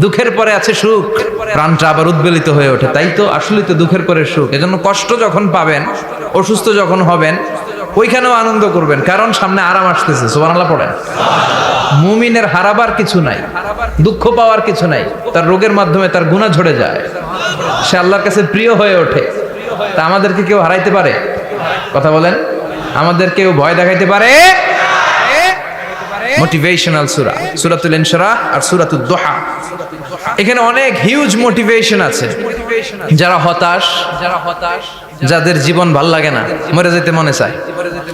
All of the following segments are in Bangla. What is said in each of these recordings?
দুঃখের পরে আছে সুখ, প্রাণটা আবার উদ্বেলিত হয়ে ওঠে। তাই তো, আসলে তো দুঃখের পরে সুখ। এজন্য কষ্ট যখন পাবেন, অসুস্থ যখন হবেন, ওইখানেও আনন্দ করবেন, কারণ সামনে আরাম আসতেছে। সুবহানাল্লাহ পড়েন। মুমিনের হারাবার কিছু নাই, দুঃখ পাওয়ার কিছু নাই। তার রোগের মাধ্যমে তার গুনাহ ঝরে যায়, সে আল্লাহর কাছে প্রিয় হয়ে ওঠে। তা আমাদেরকে কেউ হারাইতে পারে? কথা বলেন, আমাদের কেউ ভয় দেখাইতে পারে? মোটিভেশনাল সূরা, সূরাতুল ইনশিরাহ আর সূরাতুদ দুহা। এখানে অনেক হিউজ মোটিভেশন আছে। যারা হতাশ, যাদের জীবন ভাল লাগে না, মরে যেতে মনে চায়,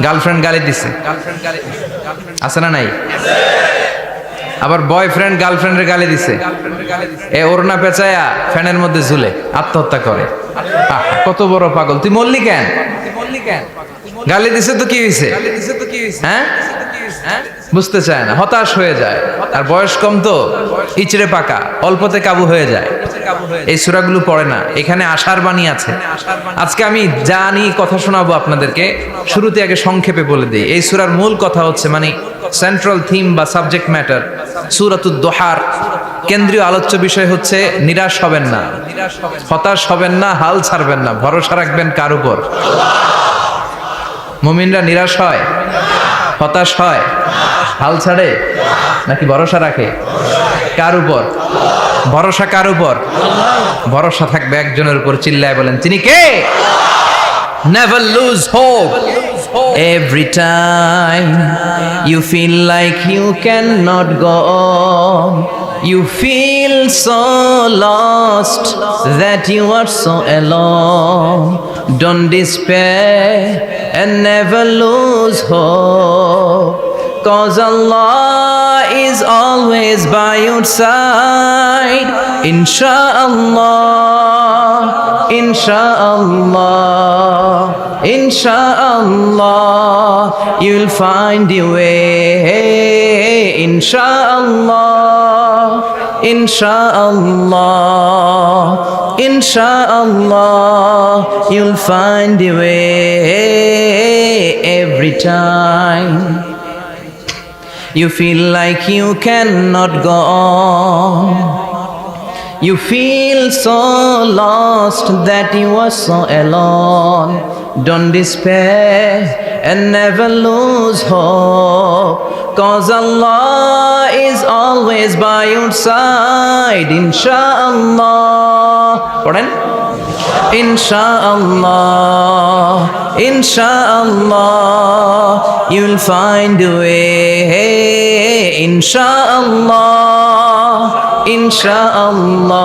গার্লফ্রেন্ড গালি দিছে, আছে না নাই? আবার বয়ফ্রেন্ড গার্লফ্রেন্ডের গালি দিছে, এ ওড়না পেঁচায়া ফ্যানের মধ্যে ঝুলে আত্মহত্যা করে। কত বড় পাগল! তুই মরলি কেন? গালি দিছে তো কি হয়েছে? হ্যাঁ, বুঝতে চায় না, হতাশ হয়ে যায়। আর বয়স কম তো, ইচড়ে পাকা, অল্পতে কাবু হয়ে যায়। এই সূরাগুলো পড়ে না। এখানে আশার বাণী আছে। আজকে আমি জানি কথা শোনাবো আপনাদেরকে, শুরুতে আগে সংক্ষেপে বলে দিই। এই সূরার মূল কথা হচ্ছে, মানে সেন্ট্রাল থিম বা সাবজেক্ট ম্যাটার সূরাতুদ দুহার কেন্দ্রীয় আলোচ্য বিষয় হচ্ছে নিরাশ হবেন না, হতাশ হবেন না, হাল ছাড়বেন না, ভরসা রাখবেন কার উপর? মুমিনরা নিরাশ হয়, হতাশ হয়, হাল ছাড়ে নাকি ভরসা রাখে? কার উপর ভরসা? কার উপর ভরসা থাকবে? একজনের উপর। চিল্লায় বলেন, তিনি কে? Never lose hope. Every time you feel like you cannot go on, you feel so lost that you are so alone. Don't despair and never lose hope, 'cause Allah is always by your side. Insha'Allah, Insha'Allah, Insha'Allah, you'll find your way. Insha'Allah, Insha'Allah, Insha'Allah, you'll find your way. Every time you feel like you cannot go on, you feel so lost that you are so alone. Don't despair and never lose hope, 'cause Allah is always by your side. Insha'Allah, পড়েন, Insha'Allah, Insha'Allah, you'll find a way. Insha'Allah, Insha'Allah,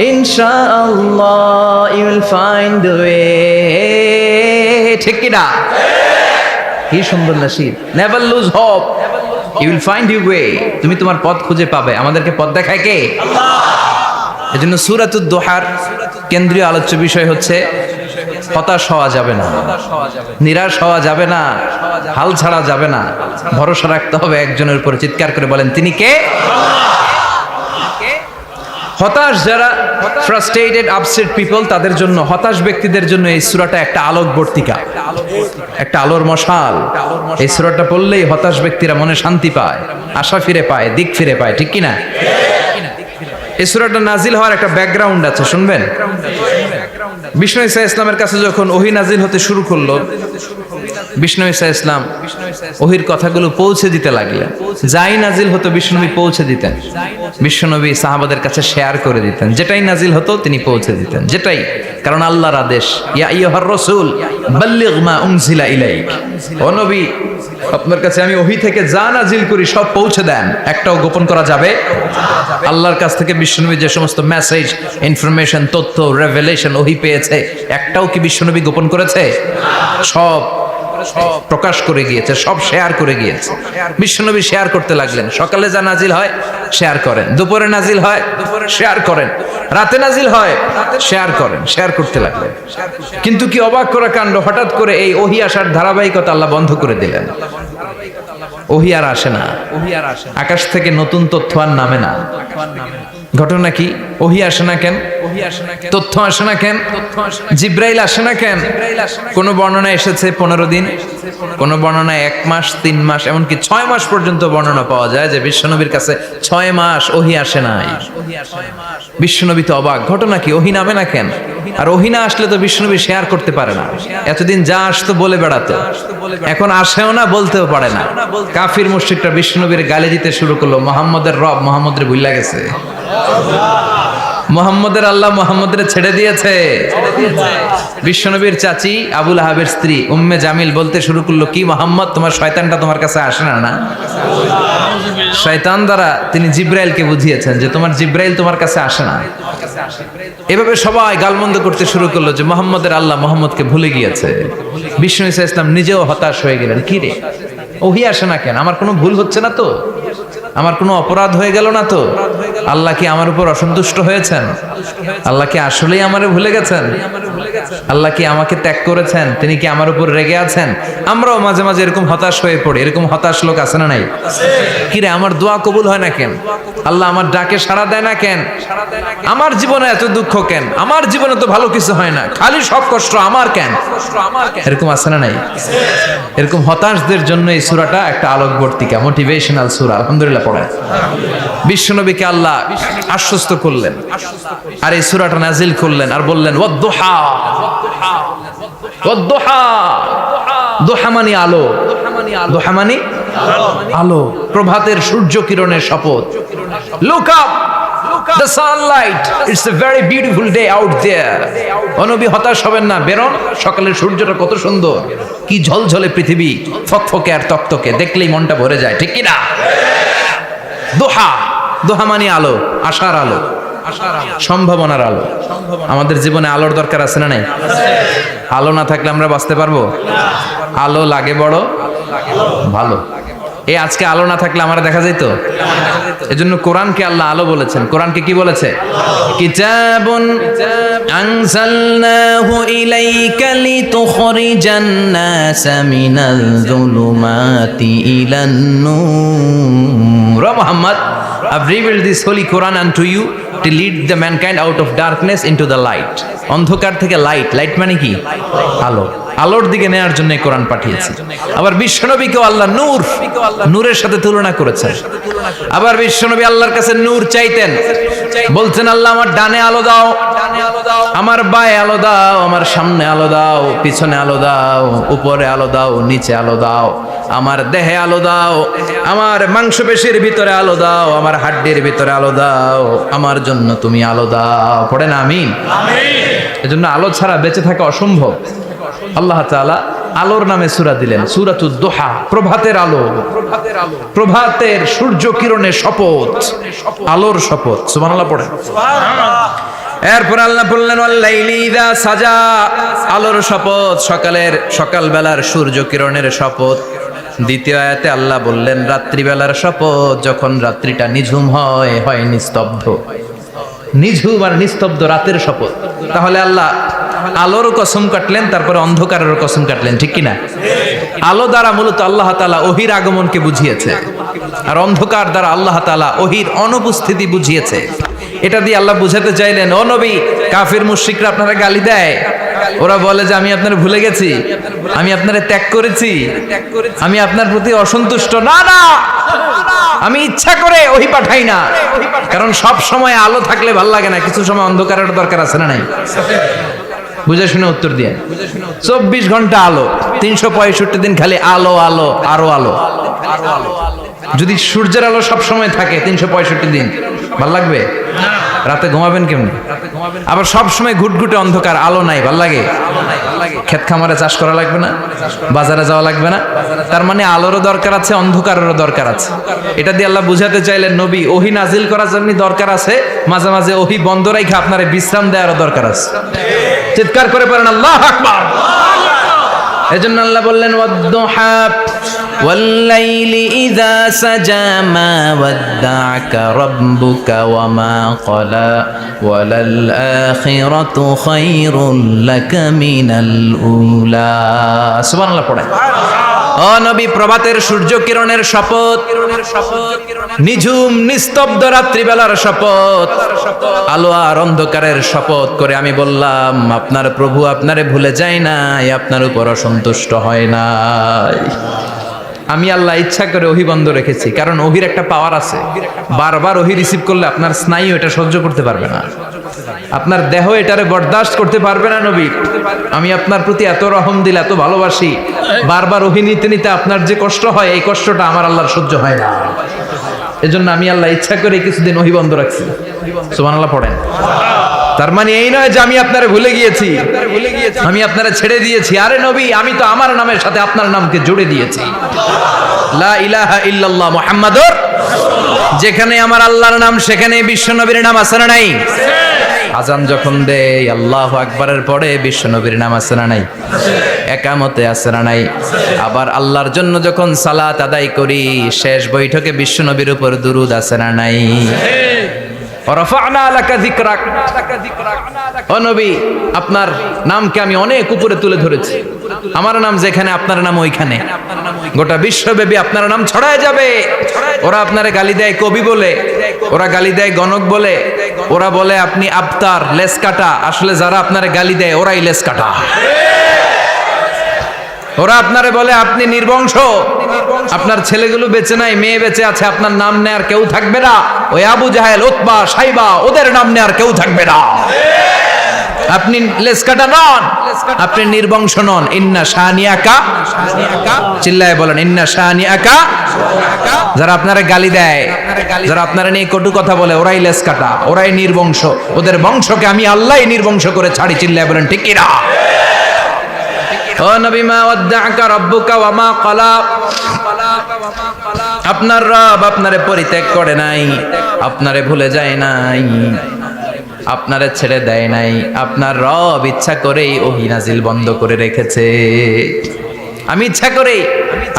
Insha'Allah, you'll find a way. ঠিক কি না? কি সুন্দর nasheed! Never lose hope, you will find your way. তুমি তোমার পথ খুঁজে পাবে। আমাদেরকে পথ দেখায় কে? আল্লাহ। এজন্য সূরাতুদ দুহার কেন্দ্রীয় আলোচ্য বিষয় হচ্ছে হতাশ হওয়া যাবে না, নিরাশ হওয়া যাবে না, হাল ছাড়া যাবে না, ভরসা রাখতে হবে একজনের উপর। চিৎকার করে বলেন, তিনি কে? হতাশ যারা, ফ্রাস্ট্রেটেড, আপসেট পিপল, তাদের জন্য, হতাশ ব্যক্তিদের জন্য এই সূরাটা একটা আলোকবর্তিকা, একটা আলোর মশাল। এই সূরাটা পড়লেই হতাশ ব্যক্তিরা মনে শান্তি পায়, আশা ফিরে পায়, দিক ফিরে পায়। ঠিক কি না? এই সূরাটা নাজিল হওয়ার একটা ব্যাকগ্রাউন্ড আছে, শুনবেন? বিষ্ণু ঈসা ইসলামের কাছে যখন ওহী নাজিল হতে শুরু করলো, বিষ্ণু ঈসা ইসলাম ওহীর কথাগুলো পৌঁছে দিতে লাগলেন। যাই নাজিল হতো বিষ্ণুনবী পৌঁছে দিতেন। বিষ্ণুনবী সাহাবাদের কাছে শেয়ার করে দিতেন। যেটাই নাজিল হতো তিনি পৌঁছে দিতেন, যেটাই, কারণ আল্লাহর আদেশ, ইয়া আইয়ুহার রাসূল বাল্লিগ মা উনজিলা ইলাইক। ও নবী, আপনার কাছে আমি ওহী থেকে যা নাজিল করি সব পৌঁছে দেন, একটাও গোপন করা যাবে? আল্লাহর কাছ থেকে বিষ্ণুনবী যে সমস্ত মেসেজ, ইনফরমেশন, তথ্য, রেভেলেশন ওহী পেয়েছে, একটাও কি বিষ্ণুনবী গোপন করেছে? সব প্রকাশ করে গিয়েছে, সব শেয়ার করে গিয়েছে। বিশ্বনবী শেয়ার করতে লাগলেন। সকালে যা নাজিল হয় শেয়ার করেন, দুপুরে নাজিল হয় শেয়ার করেন, রাতে নাজিল হয় শেয়ার করেন, শেয়ার করতে লাগলেন। কিন্তু কি অবাক করা কাণ্ড, হঠাৎ করে এই ওহী আসার ধারাবাহিকতা আল্লাহ বন্ধ করে দিলেন। ওহী আর আসে না, আকাশ থেকে নতুন তথ্য আর নামে না। ঘটনা কি? ওহী আসে না কেন? তথ্য আসে না কেন? জিব্রাইল আসে না কেন? কোন বর্ণনায় এসেছে 15 দিন, কোন বর্ণনায় 1 মাস, 3 মাস, এমনকি 6 মাস পর্যন্ত বর্ণনা পাওয়া যায় যে বিশ্বনবীর কাছে 6 মাস ওহী আসে নাই। বিশ্বনবী তো অবাক, ঘটনা কি? ওহী নামে না কেন? আর ওহী না আসলে তো বিশ্বনবী শেয়ার করতে পারে না। এতদিন যা আসতো বলে বেড়াতো, এখন আসেও না, বলতেও পারে না। কাফির মুশরিকরা বিশ্বনবীর গালি দিতে শুরু করলো, মুহাম্মদের রব মুহাম্মদের ভুইলা গেছে, মুহাম্মদের আল্লাহ মুহাম্মদের ছেড়ে দিয়েছে। বিশ্বনবীর চাচি আবু লাহাবের স্ত্রী উম্মে জামিল বলতে শুরু করলো, কি মুহাম্মদ, তোমার শয়তানটা তোমার কাছে আসে না? না, শয়তান দ্বারা তিনি জিব্রাইলকে বুঝিয়েছেন যে তোমার জিব্রাইল তোমার কাছে আসে না। এভাবে সবাই গালমন্দ করতে শুরু করলো যে মুহাম্মদের আল্লাহ মুহাম্মদকে ভুলে গিয়েছে। বিষ্ণু ঈসা ইসলাম নিজেও হতাশ হয়ে গেলেন, কি রে ওহী আসে না কেন? আমার কোনো ভুল হচ্ছে না তো? আমার কোনো অপরাধ হয়ে গেল না তো? আল্লাহ কি আমার উপর অসন্তুষ্ট হয়েছেন? আল্লাহ কি আসলেই আমারে ভুলে গেছেন? আল্লাহ কি আমাকে ত্যাগ করেছেন? তিনি কি আমার উপর রেগে আছেন? আমরাও মাঝে মাঝে এরকম হতাশ হয়ে পড়ি। এরকম হতাশ লোক আছে না নাই? কিরে আমার দোয়া কবুল হয় না কেন? আল্লাহ আমার ডাকে সাড়া দেয় না কেন? আমার জীবনে এত দুঃখ কেন? আমার জীবনে তো ভালো কিছু হয় না, খালি সব কষ্ট আমার কেন? এরকম আছে না নাই? এরকম হতাশদের জন্য এই সূরাটা একটা আলোকবর্তিকা, মোটিভেশনাল সূরা। আলহামদুলিল্লাহ পড়েন। বিশ্বনবীকে আল্লাহ আশ্বস্ত করলেন আর এই সূরাটা নাজিল করলেন আর বললেন ওয়াদ-দুহা। ওয়াদ-দুহা, দুহা মানে আলো, দুহা মানে আলো, প্রভাতের সূর্য কিরণের শপথ। Look up, the sunlight, it's a very beautiful day out there. ও নবী হতাশ হবেন না, বেরোন, সকালের সূর্যটা কত সুন্দর, কি ঝলঝলে পৃথিবী, ফকফকে আর তকতকে, দেখলেই মনটা ভরে যায়, ঠিক কি না? দোহা, দোহা মানে আলো, আশার আলো, সম্ভাবনার আলো। আমাদের জীবনে আলোর দরকার আছে না নাই? আলো না থাকলে আমরা বাঁচতে পারবো? আলো লাগে বড় ভালো। এই আজকে আলো না থাকলে আমরা দেখা যেত। এজন্য কোরআনকে আল্লাহ আলো বলেছেন। কোরআনকে কি বলেছে? কিতাবুন আনজালনাহু ইলাইকা লিতুখরিজান নাসা মিনাল যুলুমাতি ইলান নূর। Muhammad, I've revealed this holy Quran unto you to lead the mankind out of darkness into the light. অন্ধকার থেকে লাইট, লাইট মানে কি? আলো, আলোর দিকে নেয়ার জন্য কোরআন পাঠিয়েছি। আবার বিশ্বনবীকেও আল্লাহ নূর, নূরের সাথে তুলনা করেছেন। আবার বিশ্বনবী আল্লাহর কাছে নূর চাইতেন, বলতেন আল্লাহ আমার ডানে আলো দাও, আমার বায়ে আলো দাও, আমার সামনে আলো দাও, পিছনে আলো দাও, উপরে আলো দাও, নিচে আলো দাও, আমার দেহে আলো দাও, আমার মাংসপেশির ভিতরে আলো দাও, আমার হাড্ডির ভিতরে আলো দাও, আমার জন্য তুমি আলো দাও। পড়েন আমিন। এজন্য আলো ছাড়া বেঁচে থাকা অসম্ভব। আল্লাহ তাআলা আলোর নামে সূরা দিলেন, সূরাতুদ দুহা, প্রভাতের আলো, প্রভাতের সূর্য কিরণের শপথ, আলোর শপথ। সুবহানাল্লাহ পড়েন। এরপর আল্লাহ বললেন ওয়াল-লাইলি ইযা সাজা, আলোর শপথ, সকালবেলার সূর্য কিরণের শপথ। দ্বিতীয় আয়াতে আল্লাহ বললেন রাত্রিবেলার শপথ, যখন রাত্রিটা নিঝুম হয়, হয় নিস্তব্ধ, নিঝুম আর নিস্তব্ধ রাতের শপথ। তাহলে আল্লাহ আলোর কসম কাটলেন, তারপরে অন্ধকারের কসম কাটলেন, ঠিক কিনা? আলো দ্বারা মূলত আল্লাহ তাআলা ওহীর আগমনকে বুঝিয়েছে, আর অন্ধকার দ্বারা আল্লাহ তাআলা ওহীর অনুপস্থিতি বুঝিয়েছে। এটা দিয়ে আল্লাহ বুঝাতে চাইলেন, ও নবী, কাফির মুশরিকরা আপনারা গালি দেয়, ওরা বলে যে আমি আপনারে ভুলে গেছি, আমি আপনারে ত্যাগ করেছি, আমি আপনার প্রতি অসন্তুষ্ট। না না, আমি ইচ্ছা করে ওহী পাঠাই না, কারণ সব সময় আলো থাকলে ভাল লাগে না, কিছু সময় অন্ধকারের দরকার আছে না নাই? বুঝে শুনে উত্তর দিয়ে। 24 ঘন্টা আলো, 365 দিন খালি আলো আলো আরো আলো। যদি সূর্যের আলো সব সময় থাকে 365 দিন, ভাল লাগবে? রাতে ঘুমাবেন কেমনে? আবার সব সময় ঘুটঘুটে অন্ধকার, আলো নাই, ভাল লাগে? ক্ষেত খামারে চাষ করা লাগবে না, বাজারে যাওয়া লাগবে না। তার মানে আলোরও দরকার আছে, অন্ধকারেরও দরকার আছে। এটা দিয়ে আল্লাহ বুঝাতে চাইলেন, নবী, ওহী নাজিল করার জন্য দরকার আছে, মাঝে মাঝে ওহী বন্ধ রাখা আপনার বিশ্রাম দেওয়ারও দরকার আছে। চিৎকার করে পড়েন আল্লাহু আকবার। এজন্য আল্লাহ বললেন ওয়াদ-দুহা ওয়াল-লাইলি ইযা সাজা মা ওয়াদ্দা'আকা রাব্বুকা ওয়া মা ক্বালা ওয়ালাল আখিরাতু খায়রুল লাকা মিনাল উলা। সুবহানাল্লাহ পড়েন। ও নবী, প্রভাতের সূর্য কিরণের শপথ, নিঝুম নিস্তব্ধ রাত্রিবেলার শপথ, আলো আর অন্ধকারের শপথ করে আমি বললাম, আপনার প্রভু আপনারে ভুলে যায় নাই, আপনার উপর অসন্তুষ্ট হয় নাই। আমি আল্লাহ ইচ্ছা করে ওহী বন্ধ রেখেছি, কারণ ওহির একটা পাওয়ার আছে। বারবার ওহী রিসিভ করলে আপনার স্নায়ু এটা সহ্য করতে পারবে না, আপনার দেহ এটারে বরদাস্ত করতে পারবে না। নবী, আমি আপনার প্রতি এত রহম দিল, এত ভালোবাসি, বারবার ওহী নিতে নিতে আপনার যে কষ্ট হয়, এই কষ্টটা আমার আল্লাহর সহ্য হয় না। এজন্য আমি আল্লাহ ইচ্ছা করে কিছুদিন ওহী বন্ধ রাখছি। সুবহানাল্লাহ পড়েন। তার মানে এই নয় যে আমি আপনারে ভুলে গিয়েছি, আমি আপনারে ছেড়ে দিয়েছি। আরে নবী, আমি তো আমার নামের সাথে আপনার নামকে জুড়ে দিয়েছি। লা ইলাহা ইল্লাল্লাহ মুহাম্মাদুর, যেখানে আমার আল্লাহর নাম সেখানে বিশ্ব নবীর নাম আছে না নাই? আজান যখন দেয় আল্লাহু আকবারের পরে বিশ্ব নবীর নাম আছে না নাই? একামতে আছে না নাই? আবার আল্লাহর জন্য যখন সালাত আদায় করি, শেষ বৈঠকে বিশ্ব নবীর উপর দুরূদ আছে না নাই? রাফা'না লাকা যিকরাক, ও নবী, আপনার নামকে আমি অনেক উপরে তুলে ধরেছি। আমার নাম যেখানে, আপনার নাম ওইখানে। গোটা বিশ্বব্যাপী আপনার নাম ছড়ায় যাবে। ওরা আপনারে গালি দেয় কবি বলে, ওরা গালি দেয় গণক বলে, ওরা বলে আপনি আবতার, লেস কাটা। আসলে যারা আপনারে গালি দেয় ওরাই লেস কাটা। ওরা আপনারে বলে আপনি নির্বংশ, আপনার ছেলেগুলো বেঁচে নাই, মেয়ে বেঁচে আছে, আপনার নাম নেয়ার কেউ থাকবে না। ওই আবু জাহেল, উতবা, সাইবা, ওদের নাম নেয়ার কেউ থাকবে না। আপনি লেসকাটা নন, আপনি নির্বংশ নন। ইন্না শানিয়াকা, চিল্লায় বলেন ইন্না শানিয়াকা। যারা আপনারা গালি দেয়, যারা আপনারা নিয়ে কটু কথা বলে, ওরাই লেসকাটা, ওরাই নির্বংশ। ওদের বংশকে আমি আল্লাহই নির্বংশ করে ছাড়ি। চিল্লায় বলেন ঠিক কিনা? ও নবী, মা ওয়াদ্দাআকা রাব্বুকা ওয়া মা ক্বালা, আপনার রব আপনারে পরিত্যাগ করে নাই, আপনারে ভুলে যায় নাই, আপনারে ছেড়ে দেয় নাই। আপনার রব ইচ্ছা করেই ওহী নাজিল বন্ধ করে রেখেছে। আমি ইচ্ছা করেই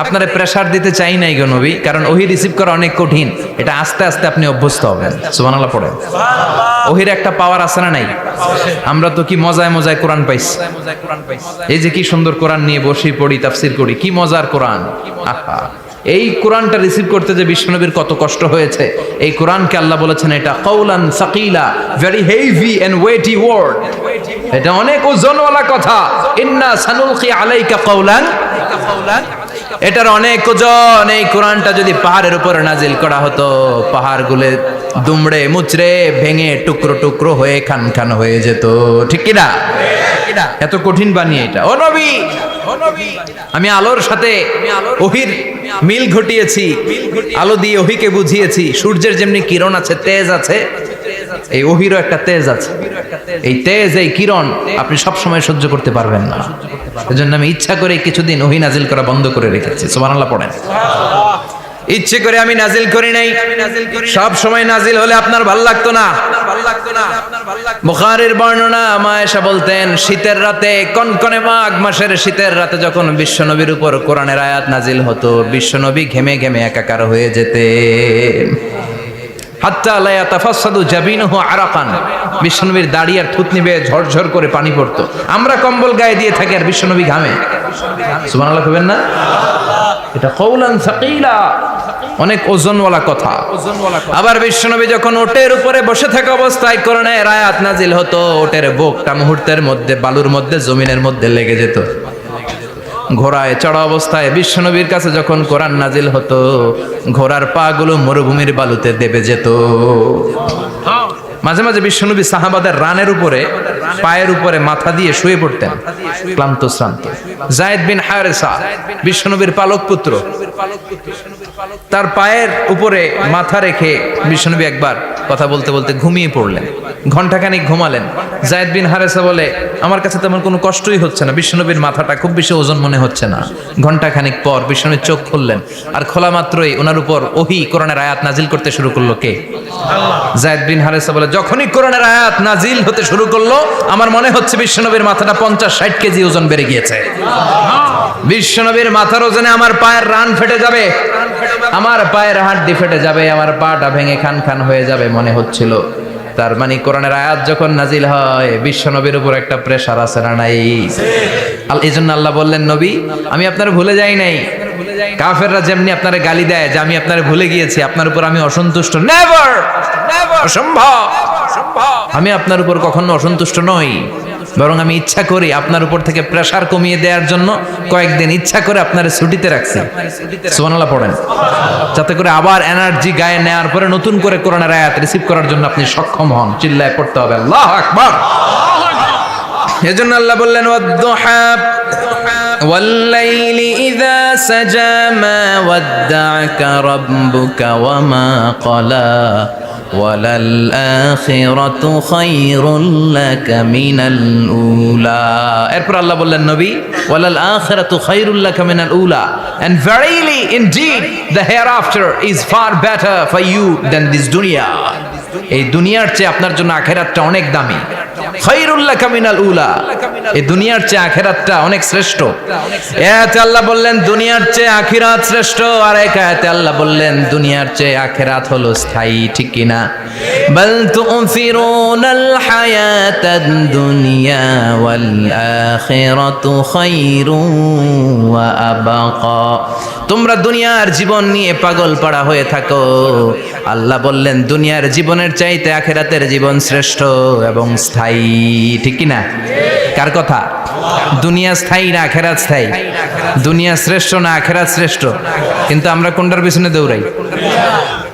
আপনারে প্রেসার দিতে চাই নাই গো নবী, কারণ ওহী রিসিভ করা অনেক কঠিন। এটা আস্তে আস্তে আপনি অভ্যস্ত হবেন। সুবহানাল্লাহ পড়েন। ওহির একটা পাওয়ার আছে না নাই? আমরা তো কি মজায় মজায় কোরআন পাইছি। এই যে কি সুন্দর কোরআন নিয়ে বসি, পড়ি, তাফসীর করি, কি মজার কোরআন। আহা, এই কোরআনটা রিসিভ করতে যে বিশ্বনবীর কত কষ্ট হয়েছে। এই কোরআনকে আল্লাহ বলেছেন এটা কওলান সাকিলা, very heavy and weighty word. এটা অনেক ওজনওয়ালা কথা। ইন্না সানুলকি আলাইকা কওলান, এটার অনেক ওজন। এই কোরআনটা যদি পাহাড়ের উপরে নাজিল করা হতো, পাহাড়গুলো দুমড়ে মুচড়ে ভেঙে টুকরো টুকরো হয়ে খান খান হয়ে যেত। ঠিক কি না? এত কঠিন বানিয়ে এটা। ও নবী, আমি আলোর সাথে ওহির মিল ঘটিয়েছি, আলো দিয়ে ওহিকে বুঝিয়েছি। সূর্যের যেমনি কিরণ আছে, তেজ আছে, এই ওহিরও একটা তেজ আছে। এই তেজ, এই কিরণ আপনি সব সময় সহ্য করতে পারবেন না। এজন্য আমি ইচ্ছা করে কিছুদিন ওহী নাজিল করা বন্ধ করে রেখেছি। সুবহানাল্লাহ পড়েন। ইচ্ছে করে আমি নাজিল করি নাই। সব সময় নাজিল হলে আপনার ভাল লাগতো না। বুখারীর বর্ণনা, মা আয়েশা বলতেন, শীতের রাতে, কনকনে মাঘ মাসের শীতের রাতে যখন বিশ্বনবীর উপর কোরআনের আয়াত নাজিল হতো, বিশ্বনবী ঘেমে ঘেমে একাকার হয়ে যেতেন। হাত্তা লা ইয়াতাফাসসাদু জাবিনুহু আরাকান, বিশ্বনবীর দাড়ি আর থুতনি বেয়ে ঝরঝর করে পানি পড়তো। আমরা কম্বল গায়ে দিয়ে থাকি আর বিশ্বনবী ঘামে। সুবহানাল্লাহ কইবেন না? এটা কওলান সাকিলা, অনেক ওজনওয়ালা কথা। আবার বিশ্বনবী যখন ওটের উপরে বসে থাকা অবস্থায় কোরআনের আয়াত নাজিল হতো, ওটের বুকটা মুহূর্তের মধ্যে বালুর মধ্যে, জমিনের মধ্যে লেগে যেত। ঘোড়ায় চড়া অবস্থায় বিশ্বনবীর কাছে যখন কোরআন নাজিল হতো, ঘোড়ার পা গুলো মরুভূমির বালুতে দেবে যেত। মাঝে মাঝে বিশ্বনবী সাহাবাদের রানের উপরে, পায়ের উপরে মাথা দিয়ে শুয়ে পড়তেন, ক্লান্ত শ্রান্ত। যায়েদ বিন হারেসা, বিশ্বনবীর পালক পুত্র, তার পায়ের উপরে মাথা রেখে বিশ্বনবী একবার কথা বলতে বলতে ঘুমিয়ে পড়লেন। ঘন্টাখানিক ঘুমালেন। যায়েদ বিন হারেসা বলে, আমার কাছে তেমন কোনো কষ্টই হচ্ছে না, বিশ্বনবীর মাথাটা খুব বেশি ওজন মনে হচ্ছে না। ঘন্টাখানিক পর বিশ্বনবীর চোখ খুললেন, আর খোলা মাত্রই ওনার উপর ওহী কোরআনের আয়াত নাজিল করতে শুরু করলো। কে? যায়েদ বিন হারেসা বলে, যখনই কোরআনের আয়াত নাজিল হতে শুরু করলো, আমার মনে হচ্ছে বিশ্বনবীর মাথাটা 50-60 কেজি ওজন বেড়ে গিয়েছে। বিশ্বনবীর মাথার ওজনে আমার পায়ের রান ফেটে যাবে, আমার পায়ের হাড্ডি ফেটে যাবে, আমার পাটা ভেঙে খান খান হয়ে যাবে মনে হচ্ছিল। তার মানে কোরআনের আয়াত যখন নাজিল হয়, বিশ্বনবীর উপর একটা প্রেসার আছে না নাই? এই জন্য আল্লাহ বললেন, নবী, আমি আপনার ভুলে যাই নাই, কাফেররা যেমনি আপনারে গালি দেয় যে আমি আপনারে ভুলে গিয়েছি, আপনার উপর আমি অসন্তুষ্ট, নেভার, অসম্ভব। আমি আপনার উপর কখনো অসন্তুষ্ট নই, বরং আমি ইচ্ছা করি আপনার উপর থেকে প্রেসার কমিয়ে দেওয়ার জন্য কয়েকদিন ইচ্ছা করে আপনার ছুটিতে রাখছি। সুবহানাল্লাহ পড়েন, যাতে করে আবার এনার্জি গায়ে নেওয়ার পরে নতুন করে কোরআনের আয়াত রিসিভ করার জন্য আপনি সক্ষম হন। চিল্লায় পড়তে হবে আল্লাহু আকবার। এজন্য আল্লাহ বললেন ওয়াদ-দুহা ওয়াল-লাইলি ইযা সাজা মা ওয়াদ্দা'আকা রাব্বুকা ওয়া মা ক্বালা ওয়ালাল আখিরাতু খায়রুল লাকা মিনাল উলা। এরপর আল্লাহ বললেন নবী ওয়ালাল আখিরাতু খায়রুল লাকা মিনাল উলা, and verily indeed the hereafter is far better for you than this dunya. এই দুনিয়ার চেয়ে আপনার জন্য আখিরাতটা অনেক দামি। খায়রুল লাকা মিনাল উলা, এই দুনিয়ার চেয়ে আখিরাতটা অনেক শ্রেষ্ঠ। এতে আল্লাহ বললেন দুনিয়ার চেয়ে আখিরাত শ্রেষ্ঠ, আর এক আয়াতে আল্লাহ বললেন দুনিয়ার চেয়ে আখিরাত হলো স্থায়ী। ঠিক কি না? বাল তু'ফিরুনাল হায়াতাদ দুনিয়া ওয়াল আখিরাতু খায়রুন ওয়া আবাকা। তোমরা দুনিয়ার জীবন নিয়ে পাগল পাড়া হয়ে থাকো, আল্লাহ বললেন দুনিয়ার জীবনের চাইতে আখিরাতের জীবন শ্রেষ্ঠ এবং স্থায়ী। ঠিক কি না? কার কথা? দুনিয়া স্থায়ী না আখিরাত স্থায়ী? দুনিয়া শ্রেষ্ঠ না আখিরাত শ্রেষ্ঠ? কিন্তু আমরা কোনটার পিছনে দৌড়াই?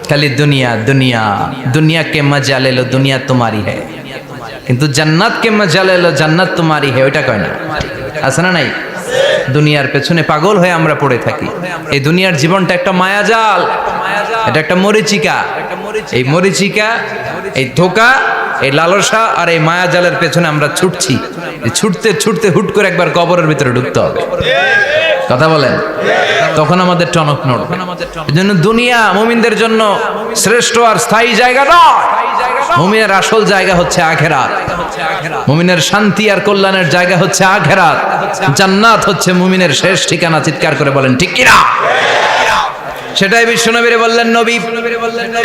খালি দুনিয়া দুনিয়া। দুনিয়া কে মজা লে লো, দুনিয়া তোমারি হ্যায়। কিন্তু জান্নাত কে মজা লে লো, জান্নাত তোমারি হ্যায়, ওইটা কয় না। আছে না নাই? দুনিয়ার পেছনে পাগল হয়ে আমরা পড়ে থাকি। এই দুনিয়ার জীবনটা একটা মায়াজাল, এটা একটা মরিচিকা। এই মরিচিকা, এই ধোঁকা, এই লালসা আর এই মায়াজালের পেছনে আমরা ছুটছি। ছুটতে ছুটতে হুট করে একবার কবরের ভিতরে ঢুকতে হবে। কথা বলেন, তখন আমাদের টনক নড়বে। এজন্য দুনিয়া মুমিনদের জন্য শ্রেষ্ঠ আর স্থায়ী জায়গা নয়। মুমিনের আসল জায়গা হচ্ছে আখিরাত। মুমিনের শান্তি আর কল্যাণের জায়গা হচ্ছে আখিরাত। জান্নাত হচ্ছে মুমিনের শেষ ঠিকানা। চিৎকার করে বলেন ঠিক কিনা? সেটাই বিশ্বনবীরে বললেন নবী,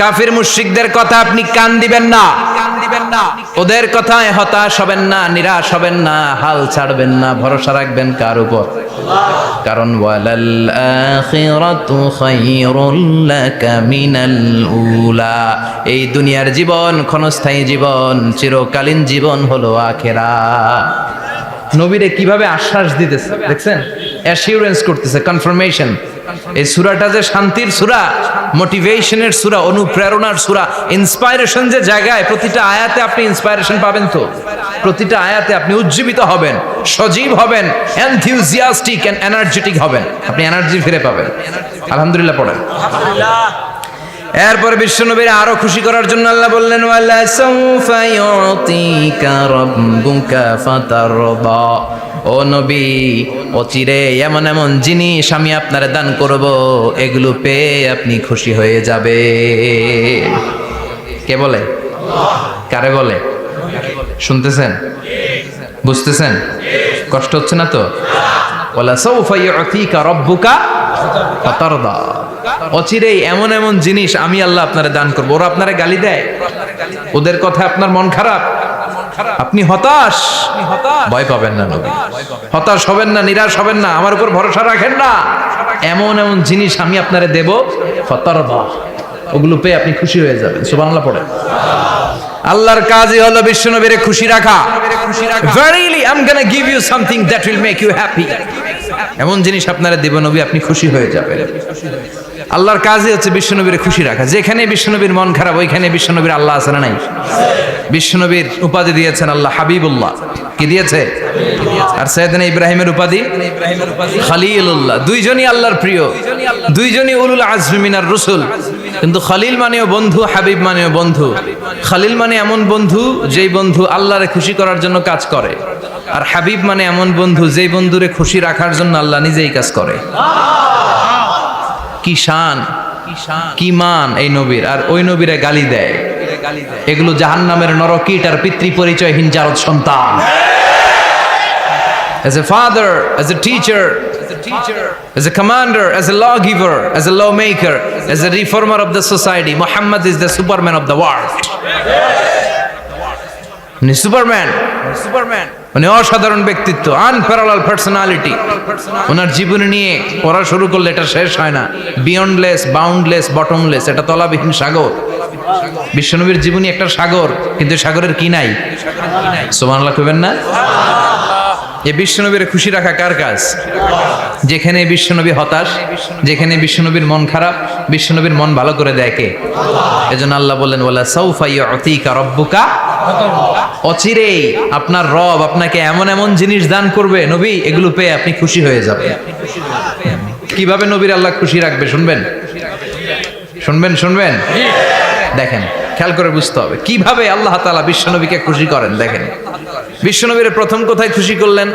কাফির মুশরিকদের কথা আপনি কান দিবেন না, ওদের কথায় হতাশ হবেন না, নিরাশ হবেন না, হাল ছাড়বেন না, ভরসা রাখবেন কার উপর? কারণ ওয়ালাল আখিরাতু খায়রুল লাকা মিনাল উলা। এই দুনিয়ার জীবন ক্ষণস্থায়ী জীবন, চিরকালীন জীবন হলো আখিরাত। নবীরে কিভাবে আশ্বাস দিতেছে দেখছেন? অ্যাসিউরেন্স করতেছে, কনফার্মেশন। এই সূরাটা যে শান্তির সূরা, মোটিভেশনের সূরা, অনুপ্রেরণার সূরা, ইন্সপাইরেশন যে জায়গায়, প্রতিটা আয়াতে আপনি ইন্সপাইরেশন পাবেন। তো প্রতিটা আয়াতে আপনি উজ্জীবিত হবেন, সজীব হবেন, এনথিউজিয়াস্টিক এন্ড এনার্জেটিক হবেন। আপনি এনার্জি ফিরে পাবেন। আলহামদুলিল্লাহ পড়েন। এরপরে বিশ্বনবীর আরো খুশি করার জন্য আল্লাহ বললেন ওয়ালা সাউফা ইউতিকা রাব্বুকা ফাতারদা। ও নবী, অচিরে এমন এমন জিনিস আমি আপনারে দান করব, এগুলো পেয়ে আপনি খুশি হয়ে যাবে। কে বলে? কারে বলে? শুনতেছেন? বুঝতেছেন? কষ্ট হচ্ছে না তো? ওয়ালা সাউফা ইউতিকা রাব্বুকা ফাতারদা। অচিরেই এমন এমন জিনিস আমি আল্লাহ আপনারে দান করবো। ওরা আপনারে গালি দেয়, ওদের কথা আপনার মন খারাপ, আপনি হতাশ, ভয় পাবেন না নবী, হতাশ হবেন না, নিরাশ হবেন না, আমার উপর ভরসা রাখেন না। এমন এমন জিনিস আমি আপনারে দেব, ফাতারদা, ওগুলো পেয়ে আপনি খুশি হয়ে যাবেন। সুবহানাল্লাহ পড়েন। আল্লাহর কাজই হলো বিশ্বনবীরে খুশি রাখা। Verily I'm gonna give you something that will make you happy. এমন জিনিস আপনারা দেব নবী, আপনি খুশি হয়ে যাবেন। আল্লাহর কাজই হচ্ছে বিশ্বনবীরে খুশি রাখা। যেখানে বিশ্বনবীর মন খারাপ, ওইখানে বিশ্বনবীর আল্লাহ আছে না নাই? বিশ্বনবীর উপাধি দিয়েছেন আল্লাহ হাবিবুল্লাহ। কি দিয়েছে? আর সাইয়েদনা ইব্রাহিমের উপাধি খলিলুল্লাহ। দুইজনই আল্লাহর প্রিয়, দুইজনই উলুল আজমি মিনার রাসূল। কিন্তু খলিল মানেও বন্ধু, হাবিব মানেও বন্ধু। খলিল মানে এমন বন্ধু যেই বন্ধু আল্লাহরে খুশি করার জন্য কাজ করে, আর হাবিব মানে এমন বন্ধু যেই বন্ধুরে খুশি রাখার জন্য আল্লাহ নিজেই কাজ করে। কি শান, কি মান এই নবীর! আর ওই নবীরে গালি দেয়। এগুলো জাহান্নামের নরকীট আর পিতৃ পরিচয়হীন জারদ সন্তান। As a father, as a teacher, as a commander, as a lawgiver, as a lawmaker, as a reformer of the society, Muhammad is the Superman of the world. Superman. মানে অসাধারণ ব্যক্তিত্ব, আনপ্যারালাল পার্সোনালিটি। ওনার জীবনী নিয়ে পড়া শুরু করলে এটা শেষ হয় না। বিয়ন্ডলেস, বাউন্ডলেস, বটমলেস, এটা তলাবিহীন সাগর। বিশ্বনবীর জীবনী একটা সাগর, কিন্তু সাগরের কি নাই? সুবহানাল্লাহ কইবেন না? এই বিশ্বনবীর খুশি রাখা কার কাজ? যেখানে বিশ্বনবী হতাশ, যেখানে বিশ্বনবীর মন খারাপ, বিশ্বনবীর মন ভালো করে দেয় কে? এজন্য আল্লাহ বললেন ওয়ালা সাউফা ইউতিকা রাব্বুকা, অচিরেই আপনার রব আপনাকে এমন এমন জিনিস দান করবে নবী, এগুলো পেয়ে আপনি খুশি হয়ে যাবেন। কিভাবে নবীর আল্লাহ খুশি রাখবে শুনবেন? শুনবেন? দেখেন, খেয়াল করে বুঝতে হবে কিভাবে আল্লাহ তাআলা বিশ্বনবীকে খুশি করেন। দেখেন, বিশ্বনবীর প্রথম কোথায় খুশি করলেন?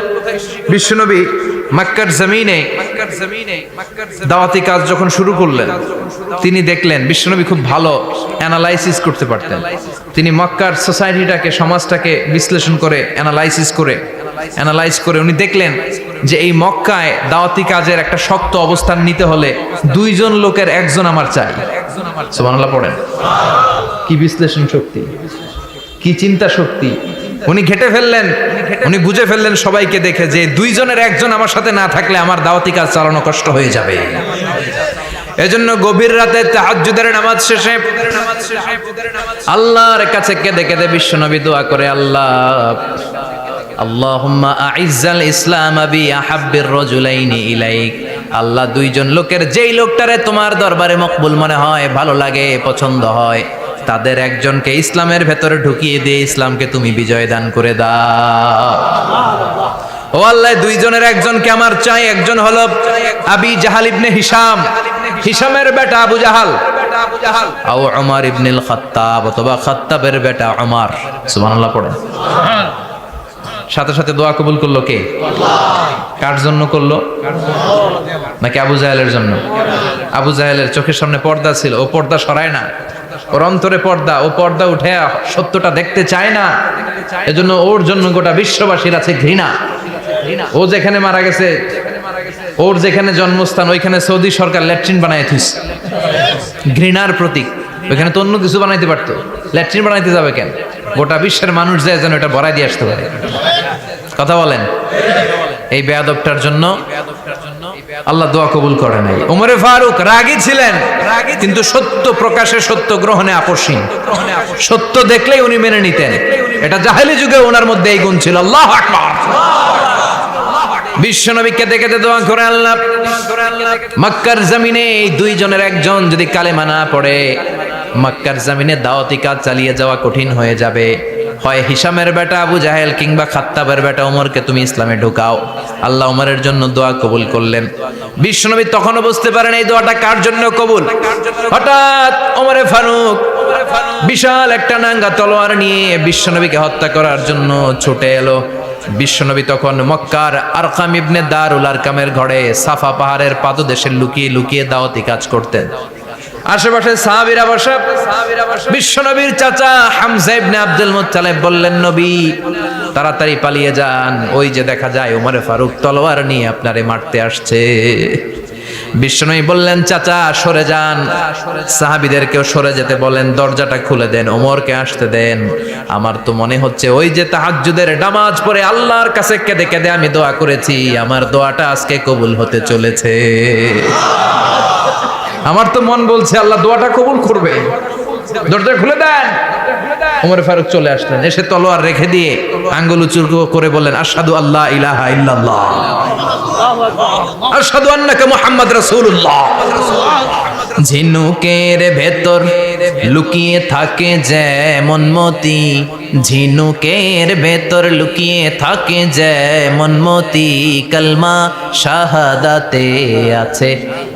বিশ্বনবী মক্কার জমিনে দাওয়াতি কাজ যখন শুরু করলেন, তিনি দেখলেন বিশ্বনবী খুব ভালো অ্যানালাইসিস করতে পারতেন। তিনি মক্কার সোসাইটিটাকে, সমাজটাকে বিশ্লেষণ করে অ্যানালাইজ করে উনি দেখলেন যে এই মক্কায় দাওয়াতি কাজের একটা শক্ত অবস্থান নিতে হলে দুইজন লোকের একজন আমার চাই। সুবহানাল্লাহ পড়েন। কি বিশ্লেষণ শক্তি, কি চিন্তা শক্তি! উনি ঘেটে ফেললেন, উনি বুঝে ফেললেন সবাইকে দেখে যে দুইজনের একজন আমার সাথে না থাকলে আমার দাওয়াতি কাজ চালানো কষ্ট হয়ে যাবে। এজন্য গভীর রাতে তাহাজ্জুদের নামাজ শেষে আল্লাহর কাছে কেঁদে কেঁদে বিশ্বনবী দোয়া করে, আল্লাহুম্মা আইজ্জাল ইসলাম বি আহাব্বির রাজুলাইনি ইলাইক। আল্লাহ, দুইজন লোকের যেই লোকটারে তোমার দরবারে মকবুল মনে হয়, ভালো লাগে, পছন্দ হয়, তাদের একজনকে ইসলামের ভেতরে ঢুকিয়ে দিয়ে ইসলামকে তুমি বিজয় দান করে দাও। ও আল্লাহ, দুইজনের একজনকে আমার চাই। একজন হলো আবি জাহাল ইবনে হিশাম, হিশামের বেটা আবু জাহাল, আও উমর ইবনুল খাত্তাব, অথবা খাত্তাবের বেটা উমর। সুবহানাল্লাহ পড়েন। সাথে সাথে দোয়া কবুল করলো কে? কার জন্য করলো? নাকি আবু জাহেলের জন্য? আবু জাহেলের চোখের সামনে পর্দা ছিল, ও পর্দা সরায় না। ওর অন্তরে পর্দা, ও পর্দা উঠে সত্যটা দেখতে চায় না। এজন্য ওর জন্য গোটা বিশ্ববাসীর আছে ঘৃণা। ও যেখানে মারা গেছে, ওর যেখানে জন্মস্থান, ওইখানে সৌদি সরকার ল্যাট্রিন বানায় থুইছে, ঘৃণার প্রতীক। ওইখানে তো অন্য কিছু বানাইতে পারতো, ল্যাট্রিন বানাইতে যাবে কেন? গোটা বিশ্বের মানুষ যায় যেন এটা ভরাই দিয়ে আসতে পারে। কথা বলেন। এই বেয়াদবটার জন্য আল্লাহ দোয়া কবুল করে নাই। ওমরে ফারুক রাগী ছিলেন, কিন্তু সত্য প্রকাশে, সত্য গ্রহণে আপোষহীন। সত্য দেখলেই উনি মেনে নিতেন। এটা জাহেলি যুগে ওনার মধ্যে এই গুণ ছিল। আল্লাহু আকবার। বিশ্বনবী কেঁদে কেঁদে দোয়া করে, আল্লাহ, মক্কার জমিনে এই দুইজনের একজন যদি কালেমা না পড়ে, মক্কার জমিনে দাওয়াতি কাজ চালিয়ে যাওয়া কঠিন হয়ে যাবে। হয় হিশামের বেটা আবু জাহেল কিংবা খাত্তাবের বেটা ওমরকে তুমি ইসলামে ঢুকাও। আল্লাহ ওমরের জন্য দোয়া কবুল করলেন। বিশ্বনবী তখনও বুঝতে পারেন এই দোয়াটা কার জন্য কবুল। হঠাৎ ওমরে ফারুক বিশাল একটা নাঙ্গা তলোয়ার নিয়ে বিশ্বনবীকে হত্যা করার জন্য ছুটে এলো। বিশ্বনবী তখন মক্কার আরকাম ইবনে দারুল আরকামের ঘরে সাফা পাহাড়ের পাদদেশে লুকিয়ে লুকিয়ে দাওয়াতি কাজ করতেন। আশেপাশে সাহাবীরা বসা। বিশ্বনবীর চাচা হামজা ইবনে আব্দুল মুত্তালিব বললেন, নবী তাড়াতাড়ি পালিয়ে যান, ওই যে দেখা যায় ওমরে ফারুক তলোয়ার নিয়ে আপনারে মারতে আসছে। বিশ্বনবী বললেন, চাচা সরে যান, সাহাবীদেরকেও সরে যেতে বলেন, দরজাটা খুলে দেন, ওমরকে আসতে দেন। আমার তো মনে হচ্ছে ওই যে তাহাজ্জুদের নামাজ পড়ে আল্লাহর কাছে কেঁদে কেঁদে আমি দোয়া করেছি, আমার দোয়াটা আজকে কবুল হতে চলেছে। আমার তো মন বলছে আল্লাহ দোয়াটা কবুল করবে, দরজা খুলে দেন। ওমর ফারুক চলে আসলেন, এসে তলোয়ার রেখে দিয়ে আঙ্গুল উঁচু করে বললেন, আশহাদু আল্লা ইলাহা ইল্লাল্লাহ, আশহাদু আন্নাকা মুহাম্মদ রাসূলুল্লাহ। ঝিনুকের ভেতর লুকিয়ে থাকে যেমন মতি, ঝিনুকের ভেতর লুকিয়ে থাকে যেমন মতি, কালমা শাহাদাতে আছে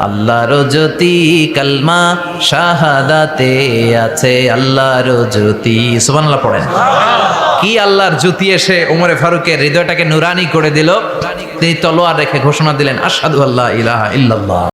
আল্লাহর জ্যোতি, কালমা শাহাদাতে আছে আল্লাহর জ্যোতি। সুবহানাল্লাহ পড়েন। কি আল্লাহর জ্যোতি এসে ওমরে ফারুকের হৃদয়টাকে নুরানি করে দিল। তিনি তলোয়ার রেখে ঘোষণা দিলেন, আশহাদু আল্লা ইলাহা ইল্লাল্লাহ।